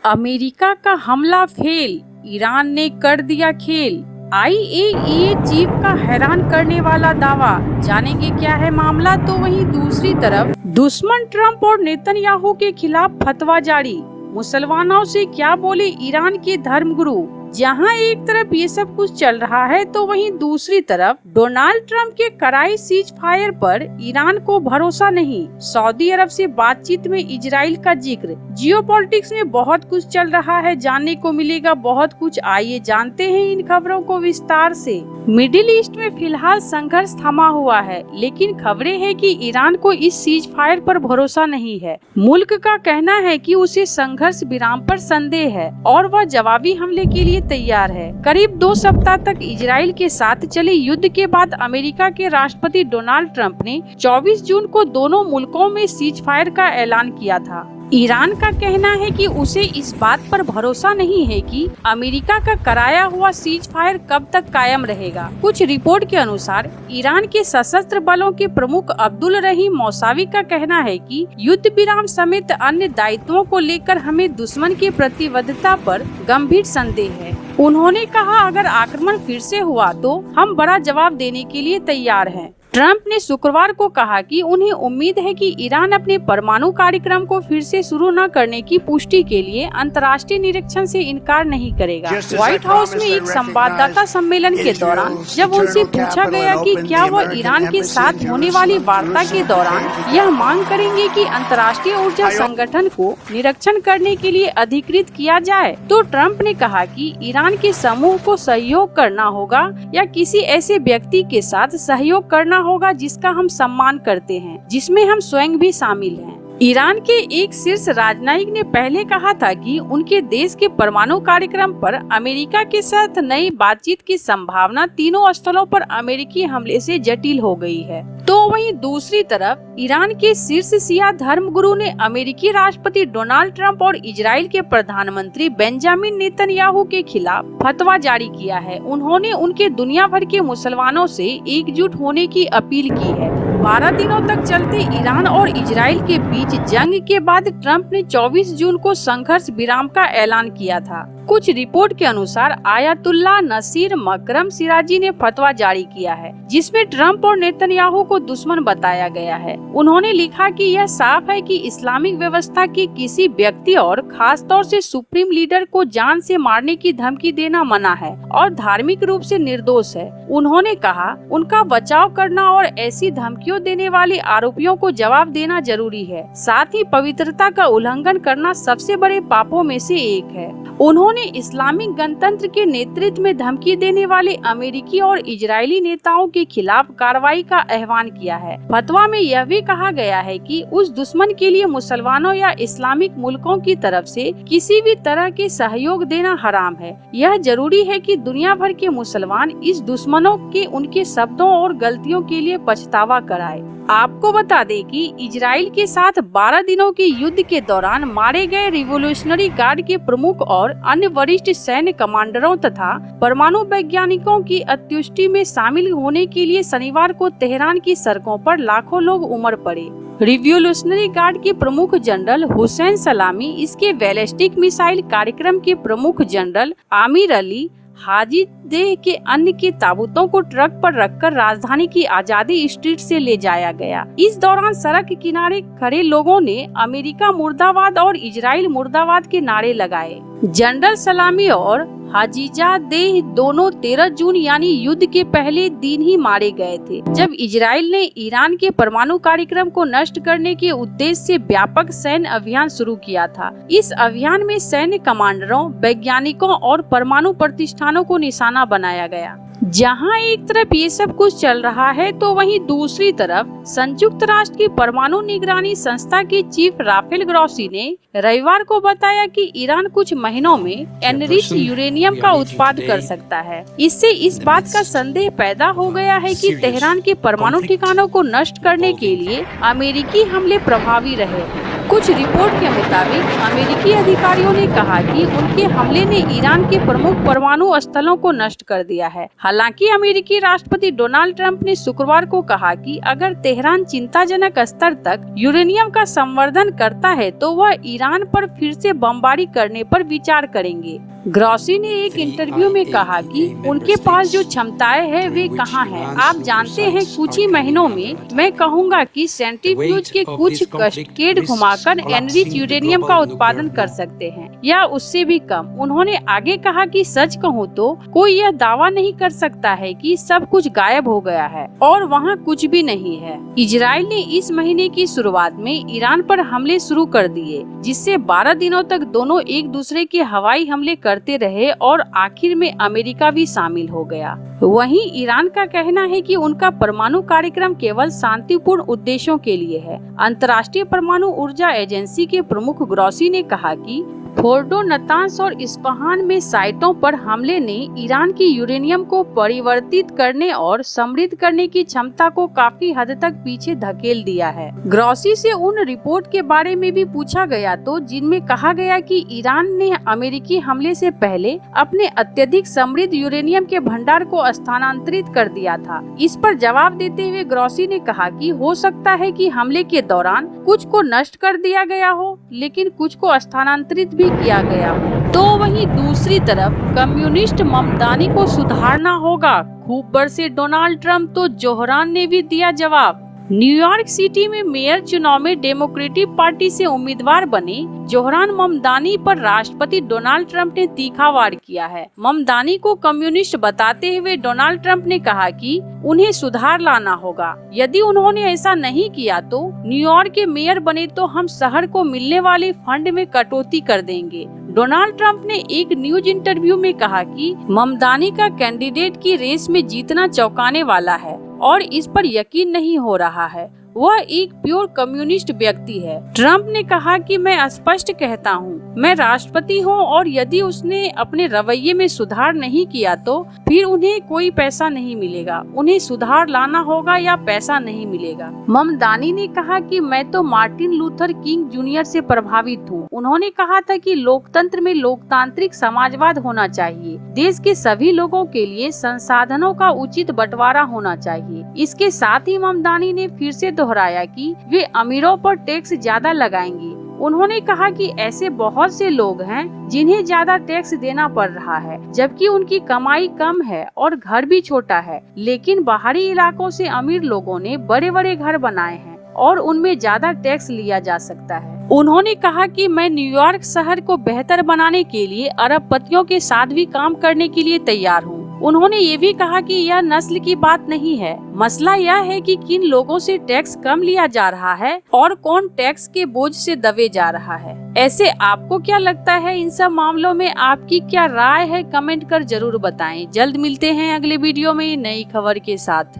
America का हमला fail, Iran ने कर दिया खेल। IAEA चीफ का हैरान करने वाला दावा, जानेंगे क्या है मामला। तो वहीं दूसरी तरफ दुश्मन ट्रंप और नेतन्याहू के खिलाफ फतवा जारी, मुसलमानों से क्या बोले ईरान के धर्मगुरु। जहां एक तरफ ये सब कुछ चल रहा है तो वहीं दूसरी तरफ डोनाल्ड ट्रंप के कराई सीज फायर पर ईरान को भरोसा नहीं, सऊदी अरब से बातचीत में इजराइल का जिक्र। जियोपॉलिटिक्स में बहुत कुछ चल रहा है, जानने को मिलेगा बहुत कुछ। आइए जानते हैं इन खबरों को विस्तार से। मिडिल ईस्ट में फिलहाल संघर्ष थमा हुआ है, लेकिन खबरें हैं कि ईरान को इस सीज फायर पर भरोसा नहीं है। मुल्क का कहना है कि उसे संघर्ष विराम पर संदेह है और वह जवाबी हमले के लिए तैयार है। करीब 2 सप्ताह तक इजराइल के साथ चले युद्ध के बाद अमेरिका के राष्ट्रपति डोनाल्ड ट्रंप ने 24 जून को दोनों मुल्कों में सीज फायर का ऐलान किया था। ईरान का कहना है कि उसे इस बात पर भरोसा नहीं है कि अमेरिका का कराया हुआ सीज फायर कब तक कायम रहेगा। कुछ रिपोर्ट के अनुसार ईरान के सशस्त्र बलों के प्रमुख अब्दुल रहीम मौसावी का कहना है कि युद्ध विराम समेत अन्य दायित्वों को लेकर हमें दुश्मन की प्रतिबद्धता पर गंभीर संदेह है। उन्होंने कहा, अगर आक्रमण फिर से हुआ तो हम बड़ा जवाब देने के लिए तैयार हैं। ट्रंप ने शुक्रवार को कहा कि उन्हें उम्मीद है कि ईरान अपने परमाणु कार्यक्रम को फिर से शुरू न करने की पुष्टि के लिए अंतर्राष्ट्रीय निरीक्षण से इनकार नहीं करेगा। व्हाइट हाउस में एक संवाददाता सम्मेलन के दौरान जब उनसे पूछा गया कि क्या वह ईरान के साथ होने वाली वार्ता के दौरान यह मांग करेंगे कि अंतर्राष्ट्रीय ऊर्जा संगठन को निरीक्षण करने के लिए अधिकृत किया जाए, तो ट्रंप ने कहा कि ईरान के समूह को सहयोग करना होगा या किसी ऐसे व्यक्ति के साथ सहयोग करना होगा जिसका हम सम्मान करते हैं, जिसमें हम स्वयं भी शामिल हैं। ईरान के एक शीर्ष राजनयिक ने पहले कहा था कि उनके देश के परमाणु कार्यक्रम पर अमेरिका के साथ नई बातचीत की संभावना तीनों स्थलों पर अमेरिकी हमले से जटिल हो गई है। तो वहीं दूसरी तरफ ईरान के शीर्ष शिया धर्मगुरु ने अमेरिकी राष्ट्रपति डोनाल्ड ट्रंप और इजराइल के प्रधानमंत्री बेंजामिन नेतन्याहू के खिलाफ फतवा जारी किया है। उन्होंने उनके दुनिया भर के मुसलमानों से एकजुट होने की अपील की है। 12 दिनों तक चलते ईरान और इजराइल के बीच जंग के बाद ट्रंप ने 24 जून को संघर्ष विराम का ऐलान किया था। कुछ रिपोर्ट के अनुसार आयतुल्लाह नसीर मकरम सिराजी ने फतवा जारी किया है, जिसमें ट्रंप और नेतन्याहू को दुश्मन बताया गया है। उन्होंने लिखा कि यह साफ है कि इस्लामिक व्यवस्था के किसी व्यक्ति और खास तौर से सुप्रीम लीडर को जान से मारने की धमकी देना मना है और धार्मिक रूप से निर्दोष है। उन्होंने कहा, उनका बचाव करना और ऐसी धमकियों देने वाले आरोपियों को जवाब देना जरूरी है। साथ ही पवित्रता का उल्लंघन करना सबसे बड़े पापों में से एक है। उन्होंने इस्लामिक गणतंत्र के नेतृत्व में धमकी देने वाले अमेरिकी और इजरायली नेताओं के खिलाफ कार्रवाई का आह्वान किया है। फतवा में यह भी कहा गया है कि उस दुश्मन के लिए मुसलमानों या इस्लामिक मुल्कों की तरफ से किसी भी तरह के सहयोग देना हराम है। यह जरूरी है कि दुनिया भर के मुसलमान इस दुश्मनों के उनके शब्दों और गलतियों के लिए पछतावा कराए। आपको बता दें कि इजराइल के साथ 12 दिनों के युद्ध के दौरान मारे गए रिवोल्यूशनरी गार्ड के प्रमुख और अन्य वरिष्ठ सैन्य कमांडरों तथा परमाणु वैज्ञानिकों की अंत्येष्टि में शामिल होने के लिए शनिवार को तेहरान की सड़कों पर लाखों लोग उमड़ पड़े। रिवोल्यूशनरी गार्ड के प्रमुख जनरल हुसैन सलामी, इसके बैलिस्टिक मिसाइल कार्यक्रम के प्रमुख जनरल आमिर अली हाजी देह के अन्य के ताबूतों को ट्रक पर रखकर राजधानी की आजादी स्ट्रीट से ले जाया गया। इस दौरान सड़क किनारे खड़े लोगों ने अमेरिका मुर्दाबाद और इजराइल मुर्दाबाद के नारे लगाए। जनरल सलामी और हाजीजा देह दोनों 13 जून यानी युद्ध के पहले दिन ही मारे गए थे, जब इजराइल ने ईरान के परमाणु कार्यक्रम को नष्ट करने के उद्देश्य से व्यापक सैन्य अभियान शुरू किया था। इस अभियान में सैन्य कमांडरों, वैज्ञानिकों और परमाणु प्रतिष्ठानों को निशाना बनाया गया। जहां एक तरफ ये सब कुछ चल रहा है तो वहीं दूसरी तरफ संयुक्त राष्ट्र की परमाणु निगरानी संस्था के चीफ राफेल ग्रॉसी ने रविवार को बताया कि ईरान कुछ महीनों में एनरिच यूरेनियम का उत्पादन कर सकता है। इससे इस बात का संदेह पैदा हो गया है कि तेहरान के परमाणु ठिकानों को नष्ट करने के लिए अमेरिकी हमले प्रभावी रहे। कुछ रिपोर्ट के मुताबिक अमेरिकी अधिकारियों ने कहा कि उनके हमले ने ईरान के प्रमुख परमाणु स्थलों को नष्ट कर दिया है। हालांकि अमेरिकी राष्ट्रपति डोनाल्ड ट्रंप ने शुक्रवार को कहा कि अगर तेहरान चिंताजनक स्तर तक यूरेनियम का संवर्धन करता है तो वह ईरान पर फिर से बमबारी करने पर विचार करेंगे। ग्रॉसी ने एक इंटरव्यू में कहा कि उनके पास जो क्षमताएं हैं वे कहाँ हैं। आप जानते हैं, कुछ ही महीनों में मैं कहूँगा कि सेंट्रीफ्यूज के कुछ कैस्केड घुमाकर एनरिच यूरेनियम का उत्पादन कर सकते हैं या उससे भी कम। उन्होंने आगे कहा कि सच कहूँ तो कोई यह दावा नहीं कर सकता है कि सब कुछ गायब हो गया है और वहाँ कुछ भी नहीं है। इजराइल ने इस महीने की शुरुआत में ईरान पर हमले शुरू कर दिए, जिससे 12 दिनों तक दोनों एक दूसरे के हवाई हमले करते रहे और आखिर में अमेरिका भी शामिल हो गया। वहीं ईरान का कहना है कि उनका परमाणु कार्यक्रम केवल शांतिपूर्ण उद्देश्यों के लिए है। अंतर्राष्ट्रीय परमाणु ऊर्जा एजेंसी के प्रमुख ग्रॉसी ने कहा कि फोर्डो, नतांस और इस्फहान में साइटों पर हमले ने ईरान की यूरेनियम को परिवर्तित करने और समृद्ध करने की क्षमता को काफी हद तक पीछे धकेल दिया है। ग्रॉसी से उन रिपोर्ट के बारे में भी पूछा गया तो जिनमें कहा गया कि ईरान ने अमेरिकी हमले से पहले अपने अत्यधिक समृद्ध यूरेनियम के भंडार को स्थानांतरित कर दिया था। इस पर जवाब देते हुए ग्रॉसी ने कहा कि हो सकता है कि हमले के दौरान कुछ को नष्ट कर दिया गया हो, लेकिन कुछ को स्थानांतरित भी किया गया हो। तो वहीं दूसरी तरफ कम्युनिस्ट ममदानी को सुधारना होगा। खूब बरसे डोनाल्ड ट्रंप तो जोहरान ने भी दिया जवाब। न्यूयॉर्क सिटी में मेयर चुनाव में डेमोक्रेटिक पार्टी से उम्मीदवार बने जोहरान ममदानी पर राष्ट्रपति डोनाल्ड ट्रंप ने तीखा वार किया है। ममदानी को कम्युनिस्ट बताते हुए डोनाल्ड ट्रंप ने कहा कि उन्हें सुधार लाना होगा। यदि उन्होंने ऐसा नहीं किया तो न्यूयॉर्क के मेयर बने तो हम शहर को मिलने वाले फंड में कटौती कर देंगे। डोनाल्ड ट्रंप ने एक न्यूज इंटरव्यू में कहा कि ममदानी का कैंडिडेट की रेस में जीतना चौंकाने वाला है और इस पर यकीन नहीं हो रहा है। वह एक प्योर कम्युनिस्ट व्यक्ति है। ट्रंप ने कहा कि मैं स्पष्ट कहता हूँ, मैं राष्ट्रपति हूँ और यदि उसने अपने रवैये में सुधार नहीं किया तो फिर उन्हें कोई पैसा नहीं मिलेगा। उन्हें सुधार लाना होगा या पैसा नहीं मिलेगा। ममदानी ने कहा कि मैं तो मार्टिन लूथर किंग जूनियर से प्रभावित हूँ। उन्होंने कहा था कि लोकतंत्र में लोकतांत्रिक समाजवाद होना चाहिए। देश के सभी लोगों के लिए संसाधनों का उचित बंटवारा होना चाहिए। इसके साथ ही ममदानी ने फिर से दोहराया कि वे अमीरों पर टैक्स ज्यादा लगाएंगे। उन्होंने कहा कि ऐसे बहुत से लोग हैं जिन्हें ज्यादा टैक्स देना पड़ रहा है, जबकि उनकी कमाई कम है और घर भी छोटा है। लेकिन बाहरी इलाकों से अमीर लोगों ने बड़े बड़े घर बनाए हैं और उनमें ज्यादा टैक्स लिया जा सकता है। उन्होंने कहा कि मैं न्यूयॉर्क शहर को बेहतर बनाने के लिए अरबपतियों के साथ भी काम करने के लिए तैयार हूँ। उन्होंने ये भी कहा कि यह नस्ल की बात नहीं है, मसला यह है कि किन लोगों से टैक्स कम लिया जा रहा है और कौन टैक्स के बोझ से दबे जा रहा है। ऐसे आपको क्या लगता है? इन सब मामलों में आपकी क्या राय है? कमेंट कर जरूर बताएं। जल्द मिलते हैं अगले वीडियो में नई खबर के साथ।